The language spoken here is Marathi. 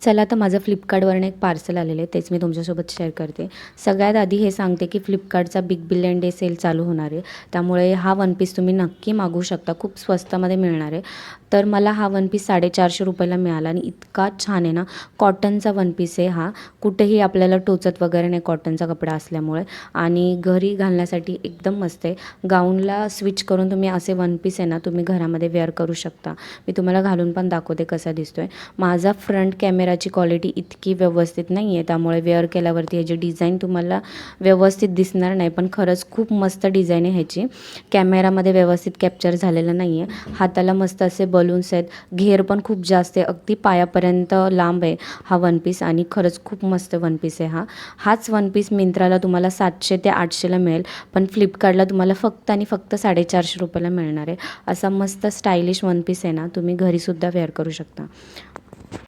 चला तर माझं फ्लिपकार्टवरून एक पार्सल आलेलं आहे, तेच मी तुमच्यासोबत शेअर करते. सगळ्यात आधी हे सांगते की फ्लिपकार्टचा बिग बिलियन डे सेल चालू होणार आहे, त्यामुळे हा वन पीस तुम्ही नक्की मागवू शकता. खूप स्वस्तामध्ये मिळणार आहे. तर मला हा वन पीस 450 रुपयाला मिळाला आणि इतका छान आहे ना. कॉटनचा वन पीस आहे हा. कुठेही आपल्याला टोचत वगैरे नाही कॉटनचा कपडा असल्यामुळे, आणि घरी घालण्यासाठी एकदम मस्त आहे. गाऊनला स्विच करून तुम्ही असे वन पीस आहे ना तुम्ही घरामध्ये वेअर करू शकता. मी तुम्हाला घालून पण दाखवते कसा दिसतो आहे. माझा फ्रंट कॅमेराची क्वालिटी इतकी व्यवस्थित नाही आहे, त्यामुळे वेअर केल्यावरती ह्याची डिझाईन तुम्हाला व्यवस्थित दिसणार नाही, पण खरंच खूप मस्त डिझाईन आहे ह्याची. कॅमेरामध्ये व्यवस्थित कॅप्चर झालेलं नाही आहे. हाताला मस्त असे बलून्स आहेत, घेर पण खूप जास्त आहे, अगदी पायापर्यंत लांब आहे हा वन पीस, आणि खरंच खूप मस्त वन पीस आहे हा. हाच वन पीस मिंत्राला तुम्हाला 700 ते 800ला मिळेल, पण फ्लिपकार्टला तुम्हाला फक्त आणि फक्त 450 रुपयाला मिळणार आहे. असा मस्त स्टायलिश वन पीस आहे ना, तुम्ही घरीसुद्धा वेअर करू शकता.